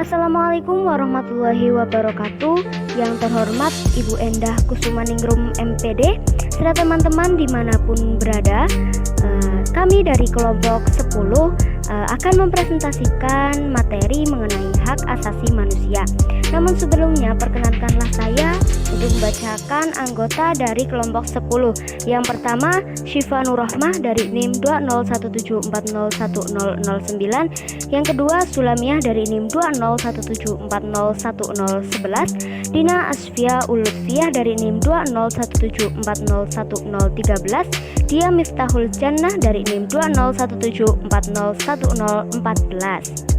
Assalamualaikum warahmatullahi wabarakatuh. Yang terhormat Ibu Endah Kusumaningrum MPD serta teman-teman dimanapun berada, kami dari kelompok 10 akan mempresentasikan materi mengenai hak asasi manusia. Namun sebelumnya perkenankanlah saya untuk membacakan anggota dari kelompok 10. Yang pertama Syifa Nurrohmah dari NIM 20174010009. Yang kedua Sulamiah dari NIM 20174011011. Dina Asfia Ulutfiah dari NIM 20174011013. Dia Miftahul Jannah dari NIM 20174011014.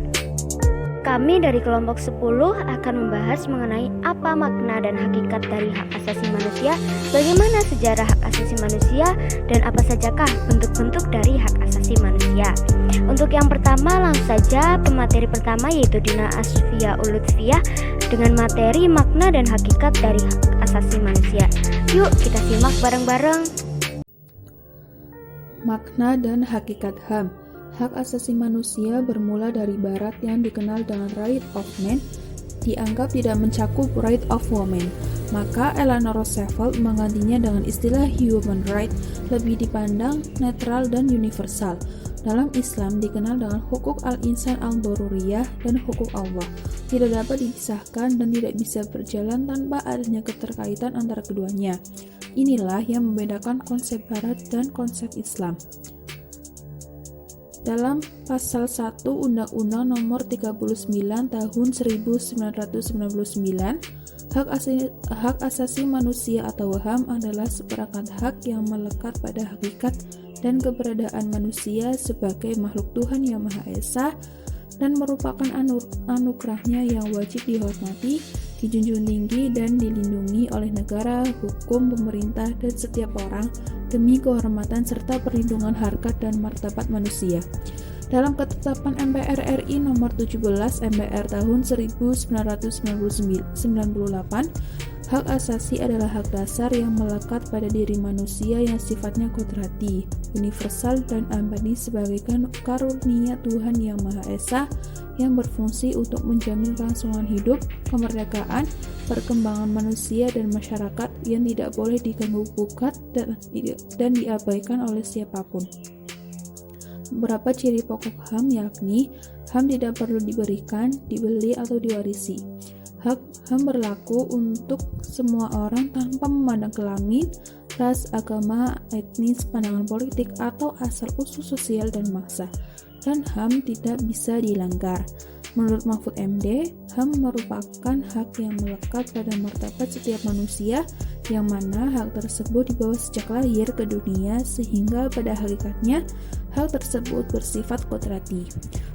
Kami dari kelompok 10 akan membahas mengenai apa makna dan hakikat dari hak asasi manusia, bagaimana sejarah hak asasi manusia, dan apa sajakah bentuk-bentuk dari hak asasi manusia. Untuk yang pertama, langsung saja pemateri pertama yaitu Dina Asfia Ulutfiah dengan materi makna dan hakikat dari hak asasi manusia. Yuk kita simak bareng-bareng. Makna dan hakikat HAM. Hak asasi manusia bermula dari barat yang dikenal dengan right of man, dianggap tidak mencakup right of woman. Maka Eleanor Roosevelt menggantinya dengan istilah human right, lebih dipandang netral dan universal. Dalam Islam dikenal dengan hukuk al-insan al-daruriyah dan hukuk Allah. Tidak dapat dipisahkan dan tidak bisa berjalan tanpa adanya keterkaitan antara keduanya. Inilah yang membedakan konsep barat dan konsep Islam. Dalam pasal 1 Undang-Undang Nomor 39 Tahun 1999, hak asasi manusia atau HAM adalah seperangkat hak yang melekat pada hakikat dan keberadaan manusia sebagai makhluk Tuhan Yang Maha Esa dan merupakan anugerahnya yang wajib dihormati, dijunjung tinggi dan dilindungi oleh negara, hukum, pemerintah, dan setiap orang demi kehormatan serta perlindungan harkat dan martabat manusia. Dalam ketetapan MPR RI nomor 17 MPR tahun 1998, hak asasi adalah hak dasar yang melekat pada diri manusia yang sifatnya kodrati, universal dan abadi sebagai karunia Tuhan Yang Maha Esa yang berfungsi untuk menjamin kelangsungan hidup, kemerdekaan, perkembangan manusia dan masyarakat yang tidak boleh diganggu-gugat dan diabaikan oleh siapapun. Beberapa ciri pokok HAM yakni HAM tidak perlu diberikan, dibeli atau diwarisi. HAM berlaku untuk semua orang tanpa memandang kelamin, ras, agama, etnis, pandangan politik, atau asal-usul sosial dan massa. Dan HAM tidak bisa dilanggar. Menurut Mahfud MD, HAM merupakan hak yang melekat pada martabat setiap manusia, yang mana hak tersebut dibawa sejak lahir ke dunia sehingga pada hakikatnya hal tersebut bersifat kodrati.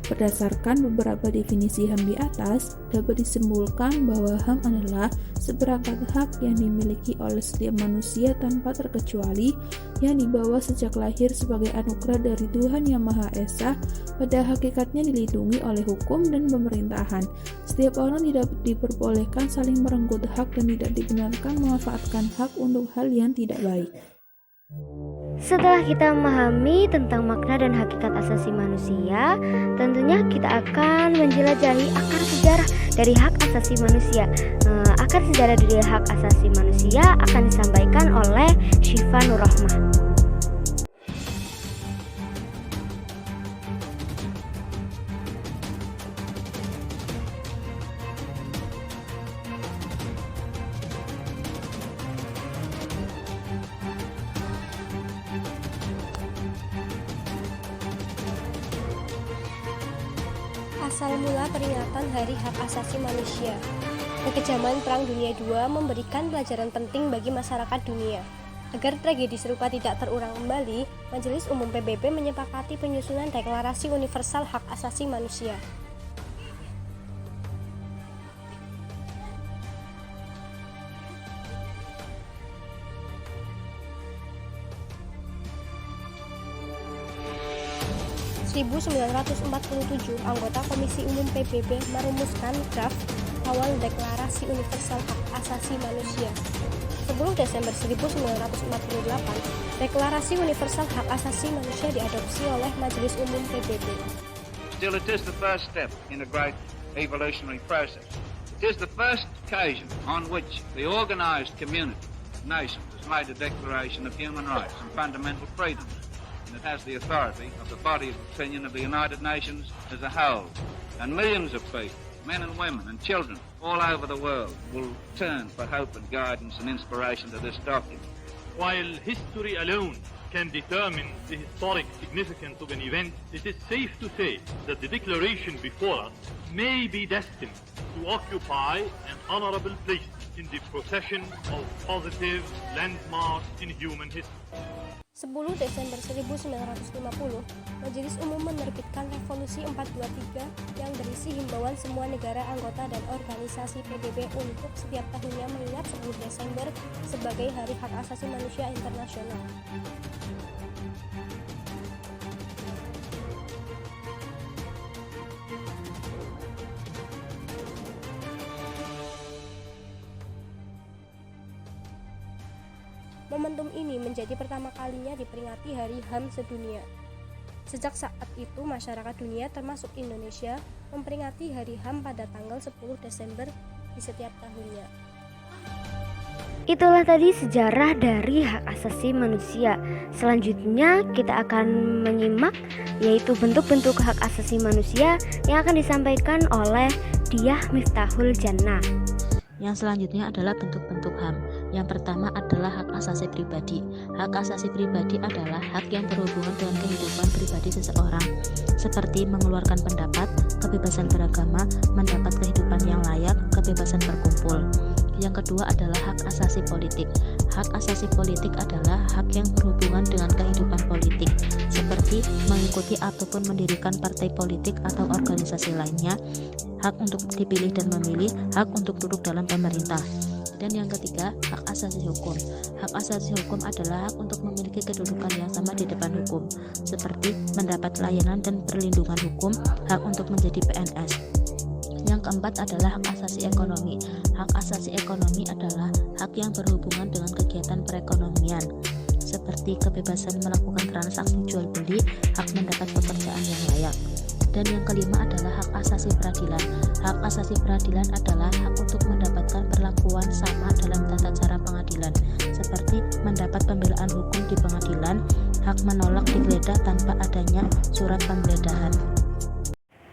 Berdasarkan beberapa definisi HAM di atas, dapat disimpulkan bahwa HAM adalah seperangkat hak yang dimiliki oleh setiap manusia tanpa terkecuali, yang dibawa sejak lahir sebagai anugerah dari Tuhan Yang Maha Esa, pada hakikatnya dilindungi oleh hukum dan pemerintahan. Setiap orang tidak diperbolehkan saling merenggut hak dan tidak dibenarkan memanfaatkan hak untuk hal yang tidak baik. Setelah kita memahami tentang makna dan hakikat asasi manusia, tentunya kita akan menjelajahi akar sejarah dari hak asasi manusia. Akar sejarah dari hak asasi manusia akan disampaikan oleh Syifa Nurrohmah. Asal mula peringatan Hari Hak Asasi Manusia. Kekejaman Perang Dunia II memberikan pelajaran penting bagi masyarakat dunia. Agar tragedi serupa tidak terulang kembali, Majelis Umum PBB menyepakati penyusunan Deklarasi Universal Hak Asasi Manusia. pada 1947, anggota Komisi Umum PBB merumuskan draft awal Deklarasi Universal Hak Asasi Manusia. 10 Desember 1948, Deklarasi Universal Hak Asasi Manusia diadopsi oleh Majelis Umum PBB. Still, it is the first step in a great evolutionary process. It is the first occasion on which the organised community of nations has made a declaration of human rights and fundamental freedoms, and it has the authority of the body of opinion of the United Nations as a whole. And millions of people, men and women and children all over the world, will turn for hope and guidance and inspiration to this document. While history alone can determine the historic significance of an event, it is safe to say that the declaration before us may be destined to occupy an honorable place in the procession of positive landmarks in human history. 10 Desember 1950, Majelis Umum menerbitkan Resolusi 423 yang berisi himbauan semua negara anggota dan organisasi PBB untuk setiap tahunnya mengingat 10 Desember sebagai Hari Hak Asasi Manusia Internasional. Momentum ini menjadi pertama kalinya diperingati Hari HAM sedunia. Sejak saat itu, masyarakat dunia termasuk Indonesia memperingati Hari HAM pada tanggal 10 Desember di setiap tahunnya. Itulah tadi sejarah dari hak asasi manusia. Selanjutnya kita akan menyimak yaitu bentuk-bentuk hak asasi manusia yang akan disampaikan oleh Diah Miftahul Jannah. Yang selanjutnya adalah bentuk-bentuk HAM. Yang pertama adalah hak asasi pribadi. Hak asasi pribadi adalah hak yang berhubungan dengan kehidupan pribadi seseorang, seperti mengeluarkan pendapat, kebebasan beragama, mendapat kehidupan yang layak, kebebasan berkumpul. Yang kedua adalah hak asasi politik. Hak asasi politik adalah hak yang berhubungan dengan kehidupan politik, seperti mengikuti ataupun mendirikan partai politik atau organisasi lainnya, hak untuk dipilih dan memilih, hak untuk duduk dalam pemerintah. Dan yang ketiga, hak asasi hukum. Hak asasi hukum adalah hak untuk memiliki kedudukan yang sama di depan hukum, seperti mendapat layanan dan perlindungan hukum, hak untuk menjadi PNS. Yang keempat adalah hak asasi ekonomi. Hak asasi ekonomi adalah hak yang berhubungan dengan kegiatan perekonomian, seperti kebebasan melakukan transaksi jual beli, hak mendapat pekerjaan yang layak. Dan yang kelima adalah hak asasi peradilan. Hak asasi peradilan adalah hak untuk mendapatkan perlakuan sama dalam tata cara pengadilan, seperti mendapat pembelaan hukum di pengadilan, hak menolak digeledah tanpa adanya surat penggeledahan.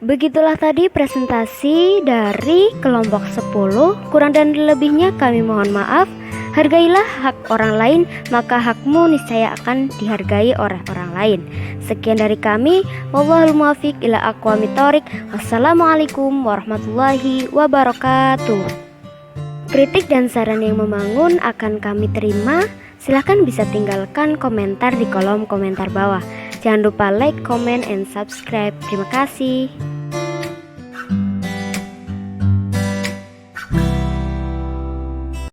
Begitulah tadi presentasi dari kelompok 10. Kurang dan lebihnya kami mohon maaf. Hargailah hak orang lain, maka hakmu niscaya akan dihargai oleh orang lain. Sekian dari kami. Wallahul muwaffiq ila aqwamit thoriq. Wassalamualaikum warahmatullahi wabarakatuh. Kritik dan saran yang membangun akan kami terima. Silahkan bisa tinggalkan komentar di kolom komentar bawah. Jangan lupa like, comment, and subscribe. Terima kasih.